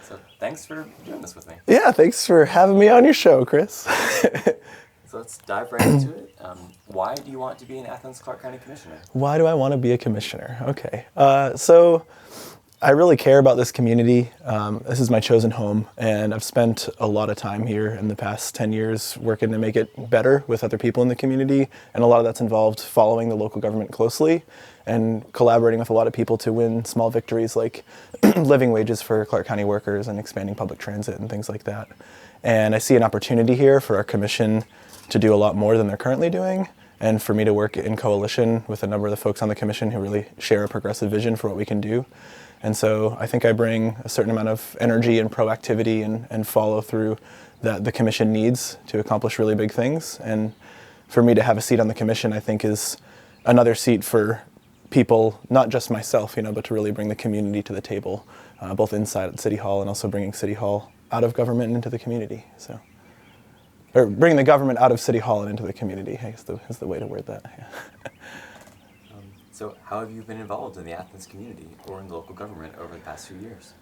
So thanks for doing this with me. Yeah, thanks for having me on your show, Chris. So let's dive right into it. Why do you want to be an Athens-Clarke County Commissioner? Why do I want to be a commissioner? Okay. So I really care about this community. This is my chosen home, and I've spent a lot of time here in the past 10 years working to make it better with other people in the community, and a lot of that's involved following the local government closely and collaborating with a lot of people to win small victories like living wages for Clarke County workers and expanding public transit and things like that. And I see an opportunity here for our commission to do a lot more than they're currently doing, and for me to work in coalition with a number of the folks on the commission who really share a progressive vision for what we can do. And so I think I bring a certain amount of energy and proactivity and follow through that the commission needs to accomplish really big things. And for me to have a seat on the commission, I think, is another seat for people, not just myself, but to really bring the community to the table, both inside at City Hall and also bringing City Hall out of government and into the community. Or bring the government out of City Hall and into the community, I guess is the way to word that. Yeah. So how have you been involved in the Athens community or in the local government over the past few years?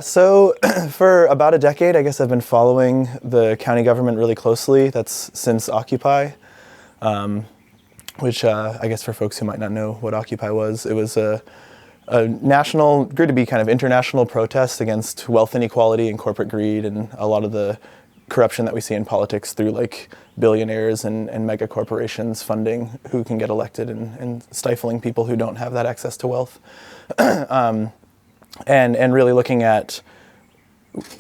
So for about a decade, I guess I've been following the county government really closely. That's since Occupy, which I guess for folks who might not know what Occupy was, it was a national, grew to be kind of international protest against wealth inequality and corporate greed and a lot of the corruption that we see in politics through like billionaires and mega corporations funding who can get elected and stifling people who don't have that access to wealth. And really looking at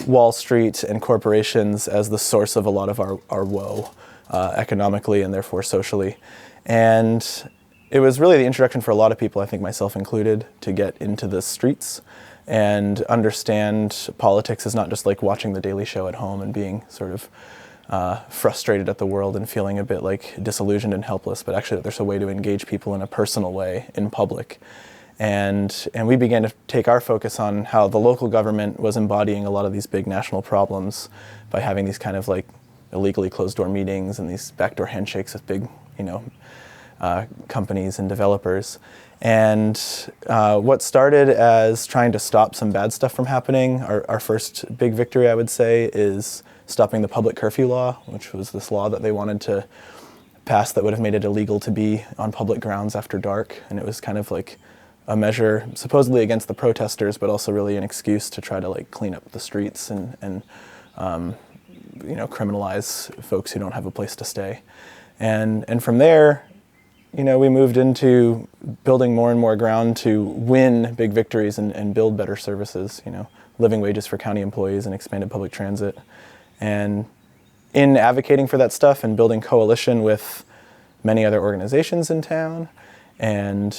Wall Street and corporations as the source of a lot of our woe economically and therefore socially. And it was really the introduction for a lot of people, I think myself included, to get into the streets and understand politics is not just like watching The Daily Show at home and being sort of frustrated at the world and feeling a bit like disillusioned and helpless, but actually that there's a way to engage people in a personal way in public. And we began to take our focus on how the local government was embodying a lot of these big national problems by having these kind of like illegally closed door meetings and these backdoor handshakes with big, companies and developers. And what started as trying to stop some bad stuff from happening, our first big victory, I would say, is stopping the public curfew law, which was this law that they wanted to pass that would have made it illegal to be on public grounds after dark. And it was kind of like a measure supposedly against the protesters, but also really an excuse to try to like clean up the streets and criminalize folks who don't have a place to stay. And from there, we moved into building more and more ground to win big victories and build better services, living wages for county employees and expanded public transit. And in advocating for that stuff and building coalition with many other organizations in town and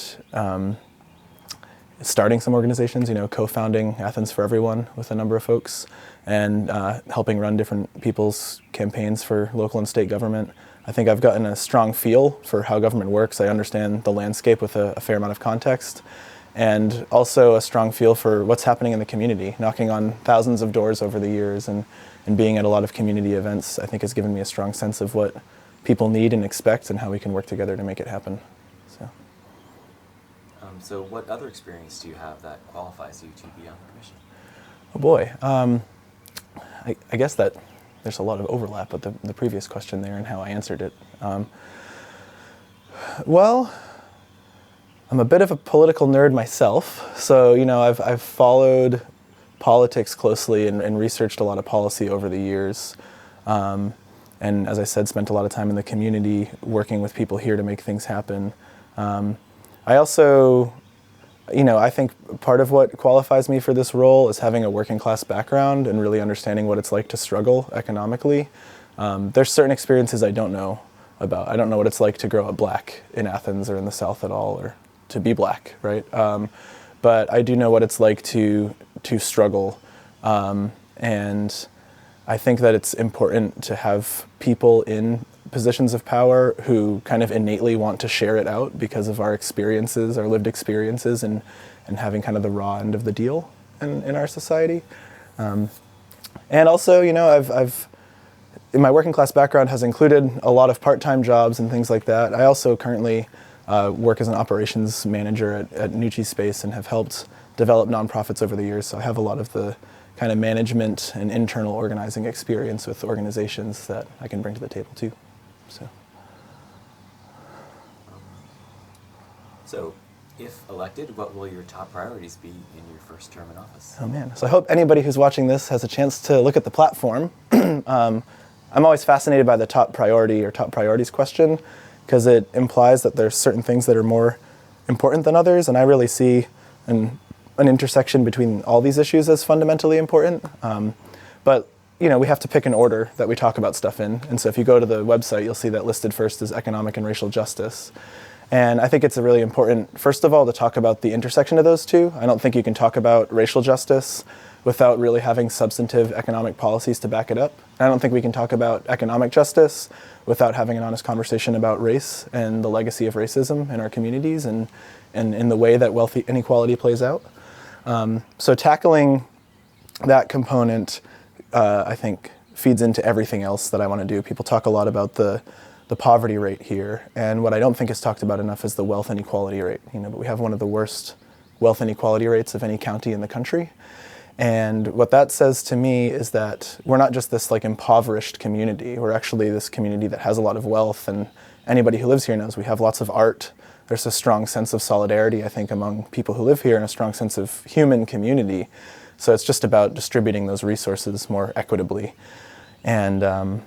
starting some organizations, co-founding Athens for Everyone with a number of folks and helping run different people's campaigns for local and state government. I think I've gotten a strong feel for how government works. I understand the landscape with a fair amount of context, and also a strong feel for what's happening in the community. Knocking on thousands of doors over the years and being at a lot of community events, I think has given me a strong sense of what people need and expect and how we can work together to make it happen. So what other experience do you have that qualifies you to be on the commission? Oh boy, I guess that there's a lot of overlap with the previous question there and how I answered it. Well, I'm a bit of a political nerd myself, so I've followed politics closely and researched a lot of policy over the years. And as I said, spent a lot of time in the community working with people here to make things happen. I also, I think part of what qualifies me for this role is having a working class background and really understanding what it's like to struggle economically. There's certain experiences I don't know about. I don't know what it's like to grow up black in Athens or in the South at all, or to be black, right? But I do know what it's like to struggle. And I think that it's important to have people in positions of power who kind of innately want to share it out because of our experiences, our lived experiences, and having kind of the raw end of the deal in our society. And also, I've my working class background has included a lot of part-time jobs and things like that. I also currently work as an operations manager at Nucci Space and have helped developed nonprofits over the years, so I have a lot of the kind of management and internal organizing experience with organizations that I can bring to the table too. So, if elected, what will your top priorities be in your first term in office? Oh man, so I hope anybody who's watching this has a chance to look at the platform. I'm always fascinated by the top priority or top priorities question, because it implies that there's certain things that are more important than others, and I really see an intersection between all these issues as fundamentally important. But you know, we have to pick an order that we talk about stuff in, and so if you go to the website, you'll see that listed first is economic and racial justice. And I think it's a really important, first of all, to talk about the intersection of those two. I don't think you can talk about racial justice without really having substantive economic policies to back it up. And I don't think we can talk about economic justice without having an honest conversation about race and the legacy of racism in our communities and in the way that wealth inequality plays out. So tackling that component, I think, feeds into everything else that I want to do. People talk a lot about the poverty rate here, and what I don't think is talked about enough is the wealth inequality rate. You know, but we have one of the worst wealth inequality rates of any county in the country. And what that says to me is that we're not just this like impoverished community, we're actually this community that has a lot of wealth, and anybody who lives here knows we have lots of art. There's a strong sense of solidarity, I think, among people who live here, and a strong sense of human community. So it's just about distributing those resources more equitably. And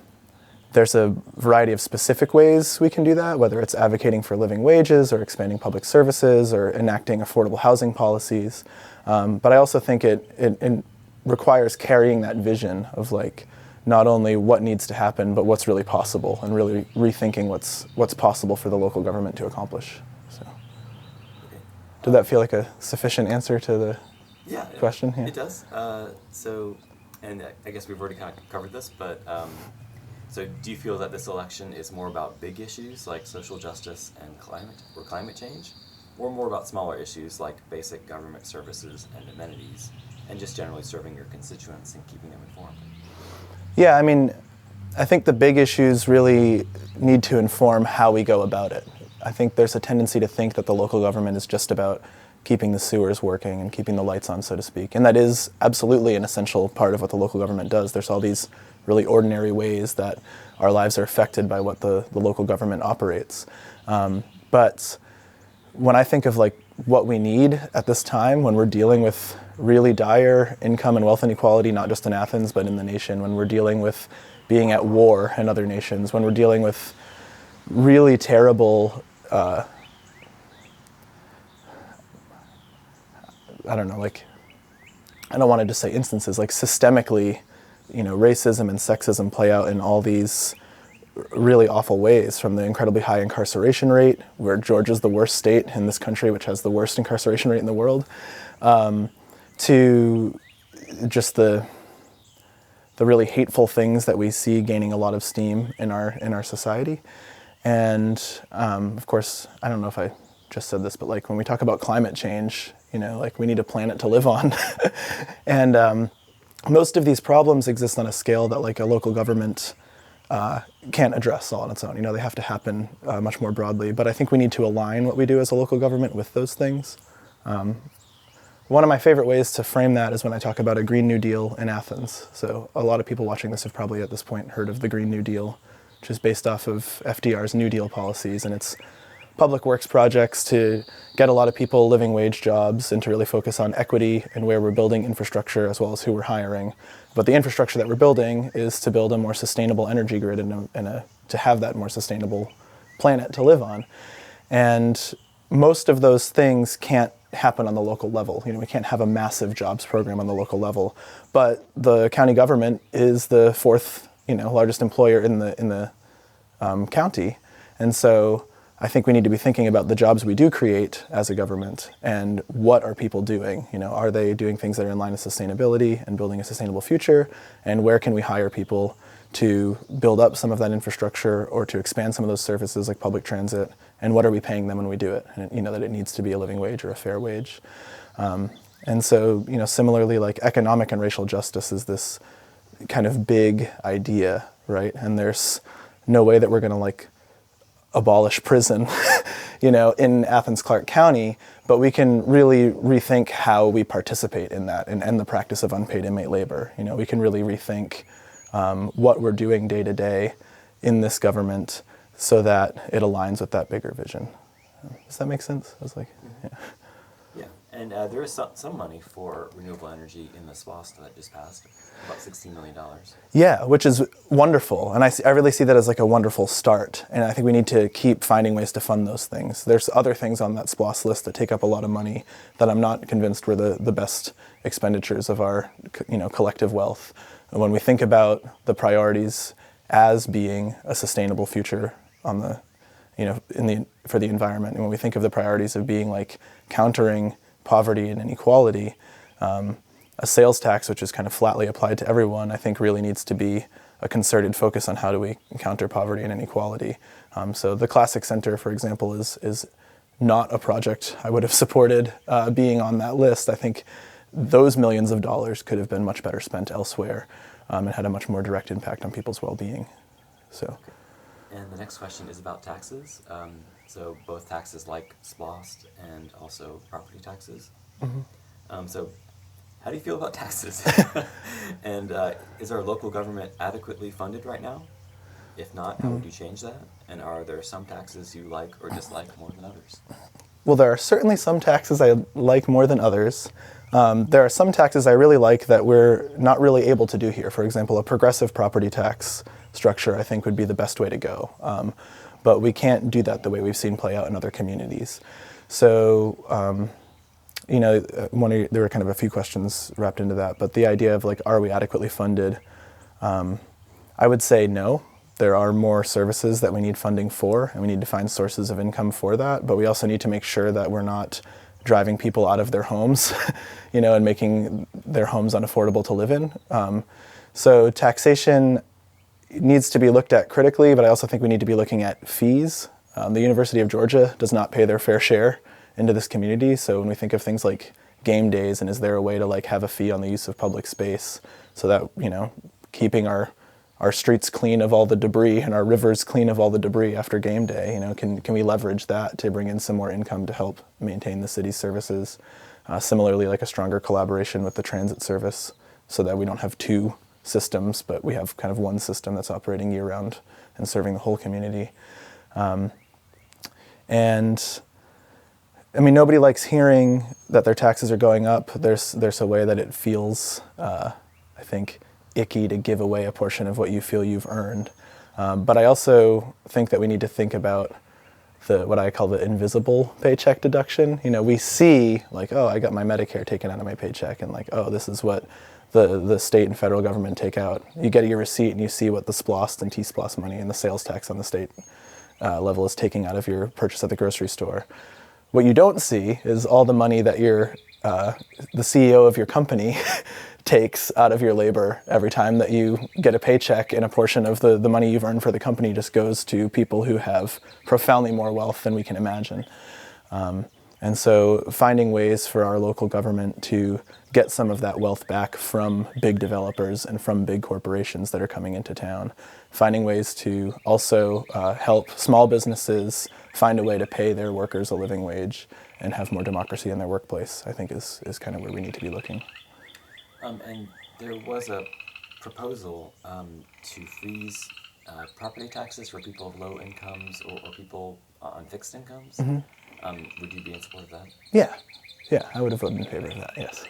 there's a variety of specific ways we can do that, whether it's advocating for living wages or expanding public services or enacting affordable housing policies. But I also think it requires carrying that vision of like not only what needs to happen, but what's really possible, and really rethinking what's possible for the local government to accomplish. So, did that feel like a sufficient answer to the question? Yeah, it does. And I guess we've already kind of covered this, but so do you feel that this election is more about big issues like social justice and climate change, or more about smaller issues like basic government services and amenities, and just generally serving your constituents and keeping them informed? Yeah, I mean, I think the big issues really need to inform how we go about it. I think there's a tendency to think that the local government is just about keeping the sewers working and keeping the lights on, so to speak. And that is absolutely an essential part of what the local government does. There's all these really ordinary ways that our lives are affected by what the local government operates. But when I think of like what we need at this time, when we're dealing with really dire income and wealth inequality, not just in Athens, but in the nation, when we're dealing with being at war in other nations, when we're dealing with really terrible I don't want to just say instances, like systemically, you know, racism and sexism play out in all these really awful ways, from the incredibly high incarceration rate, where Georgia's the worst state in this country, which has the worst incarceration rate in the world, to just the really hateful things that we see gaining a lot of steam in our society. And of course, I don't know if I just said this, but like when we talk about climate change, you know, like we need a planet to live on. And most of these problems exist on a scale that like a local government can't address all on its own. You know, they have to happen much more broadly. But I think we need to align what we do as a local government with those things. One of my favorite ways to frame that is when I talk about a Green New Deal in Athens. So a lot of people watching this have probably at this point heard of the Green New Deal, which is based off of FDR's New Deal policies, and it's public works projects to get a lot of people living wage jobs and to really focus on equity and where we're building infrastructure as well as who we're hiring. But the infrastructure that we're building is to build a more sustainable energy grid and to have that more sustainable planet to live on. And most of those things can't happen on the local level. You know, we can't have a massive jobs program on the local level, but the county government is the fourth, you know, largest employer in the county. And so I think we need to be thinking about the jobs we do create as a government and what are people doing? You know, are they doing things that are in line with sustainability and building a sustainable future? And where can we hire people to build up some of that infrastructure or to expand some of those services like public transit? And what are we paying them when we do it? And you know, that it needs to be a living wage or a fair wage. And so, you know, similarly, like economic and racial justice is this kind of big idea, right? And there's no way that we're going to like abolish prison, in Athens-Clarke County, but we can really rethink how we participate in that and end the practice of unpaid inmate labor. We can really rethink what we're doing day to day in this government so that it aligns with that bigger vision. Does that make sense? I was like, yeah. Yeah, and there is some money for renewable energy in the SPOS that just passed, about $16 million. Yeah, which is wonderful. And I really see that as like a wonderful start. And I think we need to keep finding ways to fund those things. There's other things on that SPOS list that take up a lot of money that I'm not convinced were the best expenditures of our collective wealth. And when we think about the priorities as being a sustainable future on the for the environment, and when we think of the priorities of being like countering poverty and inequality, a sales tax, which is kind of flatly applied to everyone, I think really needs to be a concerted focus on how do we counter poverty and inequality. So the Classic Center, for example, is not a project I would have supported being on that list. I think those millions of dollars could have been much better spent elsewhere and had a much more direct impact on people's well-being. So. And the next question is about taxes. So both taxes like SPOST and also property taxes. Mm-hmm. So how do you feel about taxes? And is our local government adequately funded right now? If not, how would you change that? And are there some taxes you like or dislike more than others? Well, there are certainly some taxes I like more than others. There are some taxes I really like that we're not really able to do here. For example, a progressive property tax structure I think would be the best way to go. But we can't do that the way we've seen play out in other communities. So, there were kind of a few questions wrapped into that, but the idea of like, are we adequately funded? I would say no. There are more services that we need funding for, and we need to find sources of income for that, but we also need to make sure that we're not driving people out of their homes, and making their homes unaffordable to live in. So taxation needs to be looked at critically, but I also think we need to be looking at fees. The University of Georgia does not pay their fair share into this community, so when we think of things like game days, and is there a way to like have a fee on the use of public space so that, keeping our streets clean of all the debris and our rivers clean of all the debris after game day, can we leverage that to bring in some more income to help maintain the city's services? Similarly, like a stronger collaboration with the transit service so that we don't have two systems, but we have kind of one system that's operating year-round and serving the whole community. And I mean, nobody likes hearing that their taxes are going up. There's a way that it feels, I think, icky to give away a portion of what you feel you've earned. But I also think that we need to think about what I call the invisible paycheck deduction. We see like, oh, I got my Medicare taken out of my paycheck, and like, oh, this is what the state and federal government take out. You get your receipt and you see what the SPLOST and T-SPLOST money and the sales tax on the state level is taking out of your purchase at the grocery store. What you don't see is all the money that the CEO of your company takes out of your labor every time that you get a paycheck, and a portion of the money you've earned for the company just goes to people who have profoundly more wealth than we can imagine. And so finding ways for our local government to get some of that wealth back from big developers and from big corporations that are coming into town. Finding ways to also help small businesses find a way to pay their workers a living wage and have more democracy in their workplace, I think is kind of where we need to be looking. And there was a proposal to freeze property taxes for people of low incomes or people on fixed incomes. Mm-hmm. Would you be in support of that? Yeah, I would have voted in favor of that, yes.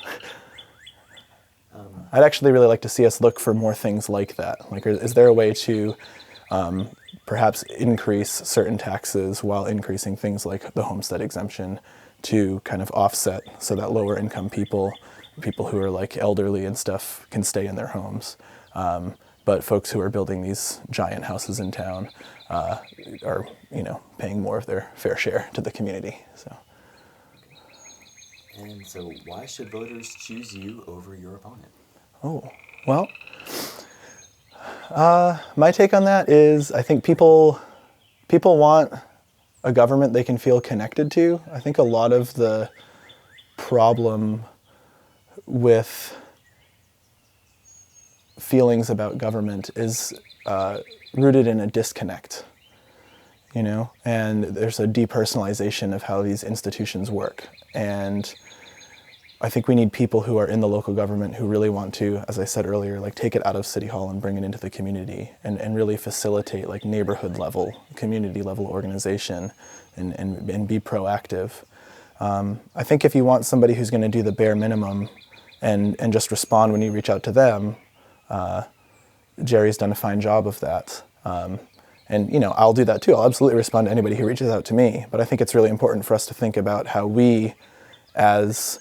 I'd actually really like to see us look for more things like that. Like, is there a way to perhaps increase certain taxes while increasing things like the homestead exemption to kind of offset so that lower income people who are like elderly and stuff can stay in their homes. But folks who are building these giant houses in town are, paying more of their fair share to the community. So. And so why should voters choose you over your opponent? Oh, well, my take on that is I think people want a government they can feel connected to. I think a lot of the problem with feelings about government is rooted in a disconnect. and there's a depersonalization of how these institutions work. And I think we need people who are in the local government who really want to, as I said earlier, like take it out of City Hall and bring it into the community and really facilitate like neighborhood level, community level organization and be proactive. I think if you want somebody who's going to do the bare minimum and just respond when you reach out to them, Jerry's done a fine job of that. And I'll do that too. I'll absolutely respond to anybody who reaches out to me. But I think it's really important for us to think about how we, as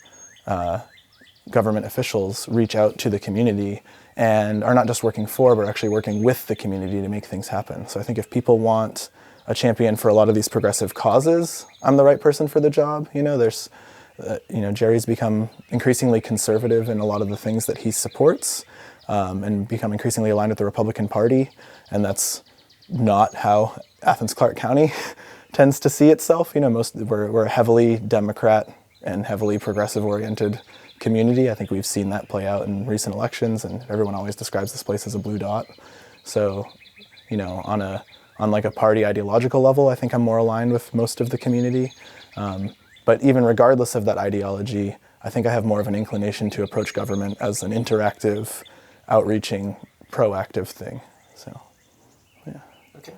government officials, reach out to the community and are not just working for, but actually working with the community to make things happen. So I think if people want a champion for a lot of these progressive causes, I'm the right person for the job. Jerry's become increasingly conservative in a lot of the things that he supports, and become increasingly aligned with the Republican Party, and that's not how Athens-Clarke County tends to see itself. We're a heavily Democrat and heavily progressive-oriented community. I think we've seen that play out in recent elections, and everyone always describes this place as a blue dot. So, on like a party ideological level, I think I'm more aligned with most of the community. But even regardless of that ideology, I think I have more of an inclination to approach government as an interactive, outreaching, proactive thing. So, yeah. Okay.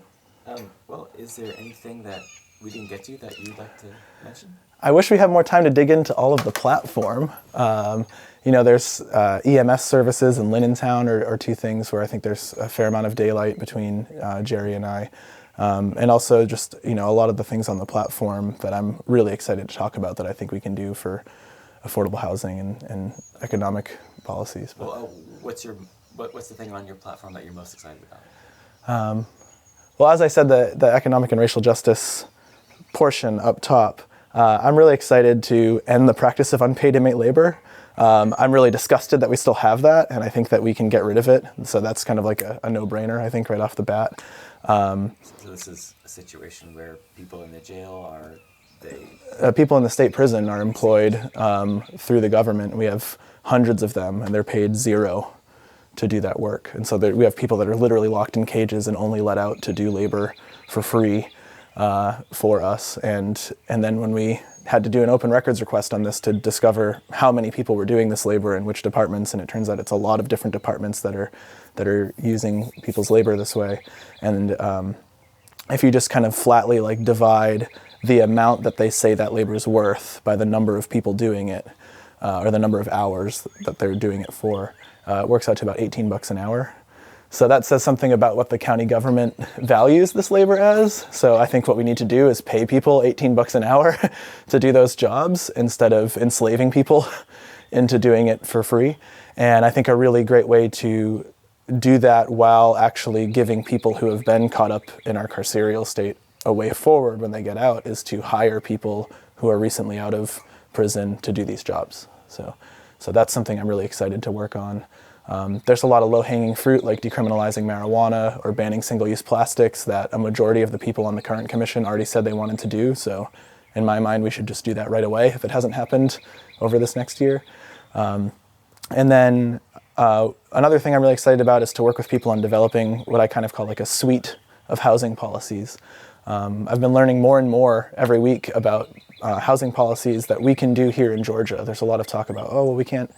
Well, is there anything that we didn't get to that you'd like to mention? I wish we had more time to dig into all of the platform. There's EMS services and Linentown are two things where I think there's a fair amount of daylight between Jerry and I. And also just, a lot of the things on the platform that I'm really excited to talk about that I think we can do for affordable housing and economic policies. But, well, what's the thing on your platform that you're most excited about? Well, as I said, the economic and racial justice portion up top, I'm really excited to end the practice of unpaid inmate labor. I'm really disgusted that we still have that, and I think that we can get rid of it. So that's kind of like a no-brainer, I think, right off the bat. So this is a situation where people in the jail people in the state prison are employed through the government. We have hundreds of them, and they're paid $0 to do that work. And so we have people that are literally locked in cages and only let out to do labor for free for us. And then when we had to do an open records request on this to discover how many people were doing this labor in which departments, and it turns out it's a lot of different departments that are using people's labor this way. And if you just kind of flatly like divide the amount that they say that labor is worth by the number of people doing it, or the number of hours that they're doing it for, it works out to about $18 an hour. So that says something about what the county government values this labor as. So I think what we need to do is pay people $18 an hour to do those jobs instead of enslaving people into doing it for free. And I think a really great way to do that while actually giving people who have been caught up in our carceral state a way forward when they get out is to hire people who are recently out of prison to do these jobs. So that's something I'm really excited to work on. There's a lot of low-hanging fruit like decriminalizing marijuana or banning single-use plastics that a majority of the people on the current commission already said they wanted to do. So in my mind, we should just do that right away if it hasn't happened over this next year. And then another thing I'm really excited about is to work with people on developing what I kind of call like a suite of housing policies. I've been learning more and more every week about housing policies that we can do here in Georgia. There's a lot of talk about, we can't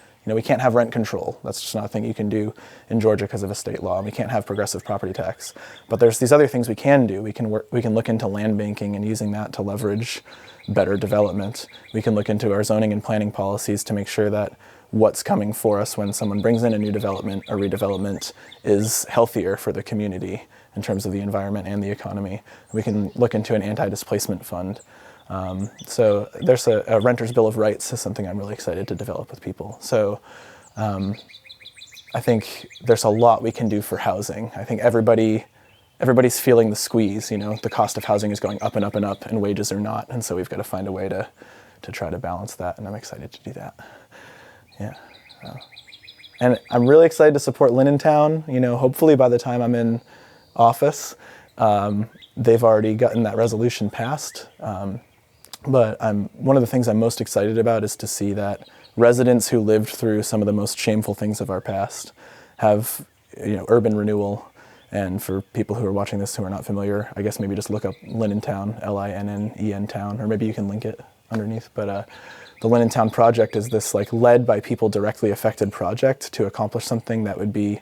have rent control. That's just not a thing you can do in Georgia because of a state law. And we can't have progressive property tax. But there's these other things we can do. We can look into land banking and using that to leverage better development. We can look into our zoning and planning policies to make sure that what's coming for us when someone brings in a new development or redevelopment is healthier for the community in terms of the environment and the economy. We can look into an anti-displacement fund. So there's a renter's bill of rights is something I'm really excited to develop with people. So I think there's a lot we can do for housing. I think everybody's feeling the squeeze. The cost of housing is going up and up and up, and wages are not. And so we've got to find a way to try to balance that, and I'm excited to do that. Yeah. And I'm really excited to support Linentown. Hopefully by the time I'm in office, they've already gotten that resolution passed. But one of the things I'm most excited about is to see that residents who lived through some of the most shameful things of our past have, urban renewal And for people who are watching this who are not familiar, I guess maybe just look up Linnentown, L-I-N-N-E-N Town, or maybe you can link it underneath. But the Linnentown project is this like led by people directly affected project to accomplish something that would be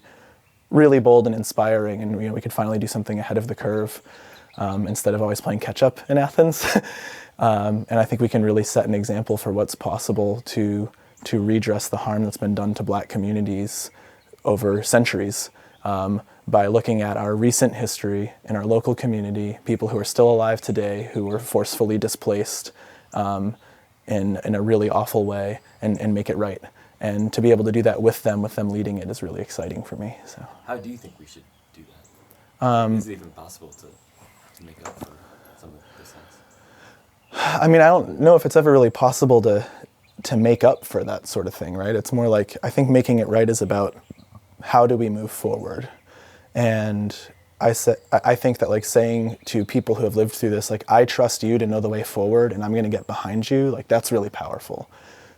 really bold and inspiring, and we could finally do something ahead of the curve instead of always playing catch up in Athens. And I think we can really set an example for what's possible to redress the harm that's been done to Black communities over centuries by looking at our recent history in our local community, people who are still alive today who were forcefully displaced in a really awful way, and make it right. And to be able to do that with them leading it, is really exciting for me. So, how do you think we should do that? Is it even possible to make up for some of those things? I mean, I don't know if it's ever really possible to make up for that sort of thing, right? It's more like, I think making it right is about how do we move forward. And I think that like saying to people who have lived through this, like, I trust you to know the way forward and I'm going to get behind you, like that's really powerful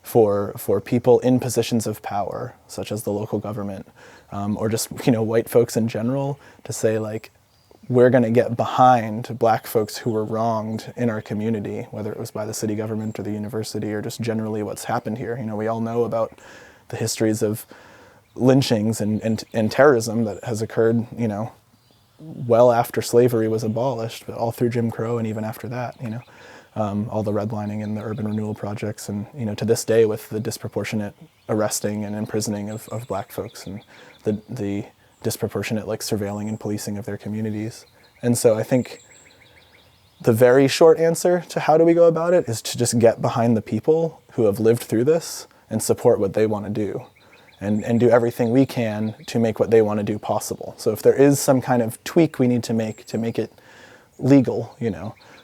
for people in positions of power, such as the local government, or just, white folks in general, to say like, we're going to get behind Black folks who were wronged in our community, whether it was by the city government or the university or just generally what's happened here. We all know about the histories of lynchings and terrorism that has occurred, well after slavery was abolished, but all through Jim Crow and even after that, all the redlining and the urban renewal projects, and to this day with the disproportionate arresting and imprisoning of Black folks, and the disproportionate like surveilling and policing of their communities. And so I think the very short answer to how do we go about it is to just get behind the people who have lived through this and support what they want to do, and do everything we can to make what they want to do possible. So if there is some kind of tweak we need to make it legal,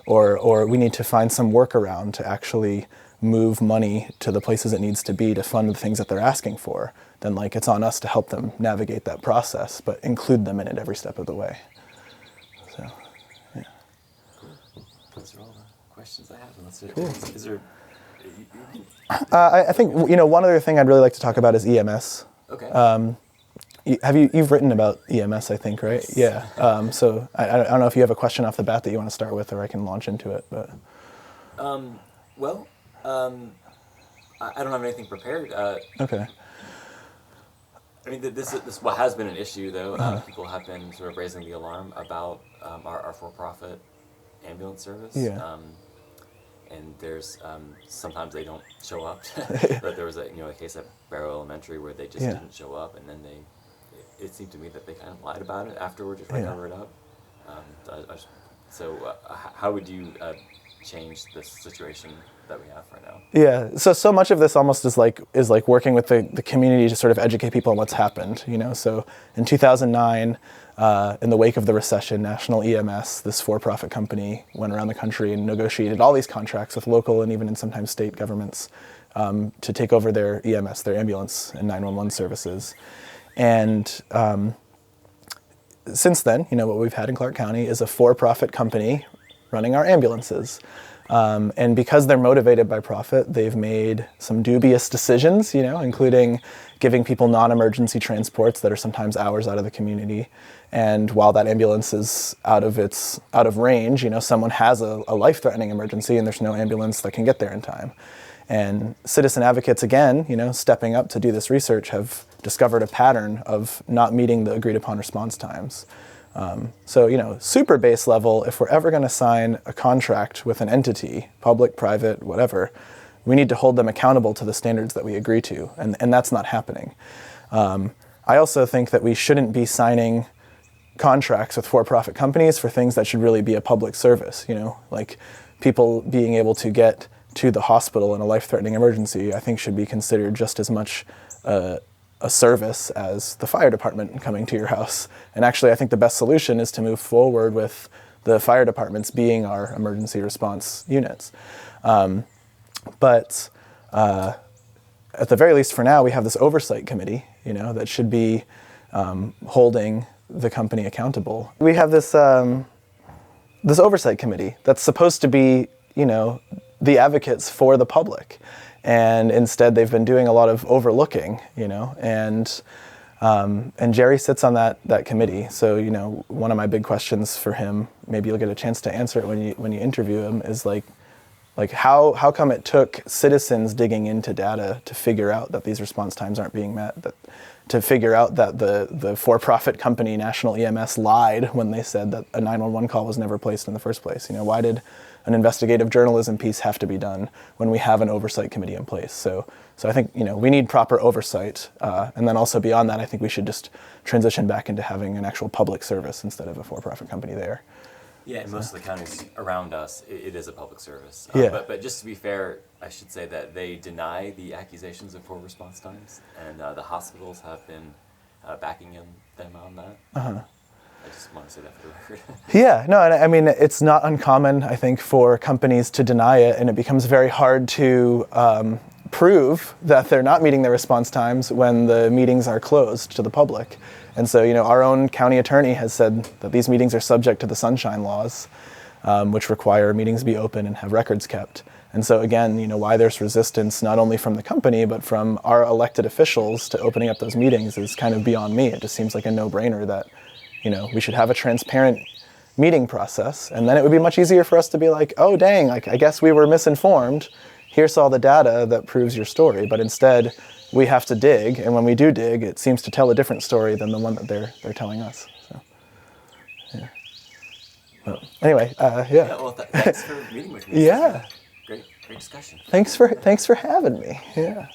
or we need to find some workaround to actually move money to the places it needs to be to fund the things that they're asking for, then like it's on us to help them navigate that process, but include them in it every step of the way. So, yeah. Cool. Those are all the questions I have. Unless Cool. Is there? I think one other thing I'd really like to talk about is EMS. Okay. You've written about EMS, I think, right? Yes. Yeah. So I don't know if you have a question off the bat that you want to start with, or I can launch into it. But I don't have anything prepared. Okay. I mean, this what has been an issue, though. People have been sort of raising the alarm about our for-profit ambulance service. Yeah. And there's sometimes they don't show up. But there was a case at Barrow Elementary where they just didn't show up, and then it seemed to me that they kind of lied about it afterward to try to cover it up. How would you change this situation that we have right now? Yeah. So much of this almost is like working with the community to sort of educate people on what's happened. So in 2009. In the wake of the recession, National EMS, this for-profit company, went around the country and negotiated all these contracts with local and even in sometimes state governments to take over their EMS, their ambulance and 911 services. And since then, what we've had in Clarke County is a for-profit company running our ambulances. And because they're motivated by profit, they've made some dubious decisions, including giving people non-emergency transports that are sometimes hours out of the community. And while that ambulance is out of range, someone has a life-threatening emergency and there's no ambulance that can get there in time. And citizen advocates, again, stepping up to do this research, have discovered a pattern of not meeting the agreed-upon response times. So, super base level, if we're ever going to sign a contract with an entity, public, private, whatever, we need to hold them accountable to the standards that we agree to, and that's not happening. I also think that we shouldn't be signing contracts with for-profit companies for things that should really be a public service, like people being able to get to the hospital in a life-threatening emergency, I think should be considered just as much a service as the fire department coming to your house. And actually, I think the best solution is to move forward with the fire departments being our emergency response units. But at the very least for now, we have this oversight committee, that should be holding the company accountable. We have this this oversight committee that's supposed to be, the advocates for the public. And instead they've been doing a lot of overlooking, and And Jerry sits on that committee. So, one of my big questions for him, maybe you'll get a chance to answer it when you interview him, is like how come it took citizens digging into data to figure out that these response times aren't being met, to figure out that the for-profit company National EMS lied when they said that a 911 call was never placed in the first place. Why did an investigative journalism piece have to be done when we have an oversight committee in place? So I think we need proper oversight, and then also beyond that, I think we should just transition back into having an actual public service instead of a for-profit company there. Yeah, in most of the counties around us, it is a public service. Yeah. But just to be fair, I should say that they deny the accusations of poor response times, and the hospitals have been backing them on that. I just want to say that for the record. Yeah, no, and I mean, it's not uncommon, I think, for companies to deny it, and it becomes very hard to prove that they're not meeting their response times when the meetings are closed to the public. And so, our own county attorney has said that these meetings are subject to the sunshine laws, which require meetings be open and have records kept. And so again, why there's resistance not only from the company, but from our elected officials to opening up those meetings is kind of beyond me. It just seems like a no-brainer that, we should have a transparent meeting process. And then it would be much easier for us to be like, oh, dang, I guess we were misinformed. Here's all the data that proves your story. But instead, we have to dig, and when we do dig, it seems to tell a different story than the one that they're telling us. So, yeah. Well, anyway, yeah. Yeah, well, thanks for meeting with me. Yeah. Great discussion. Thanks for having me. Yeah.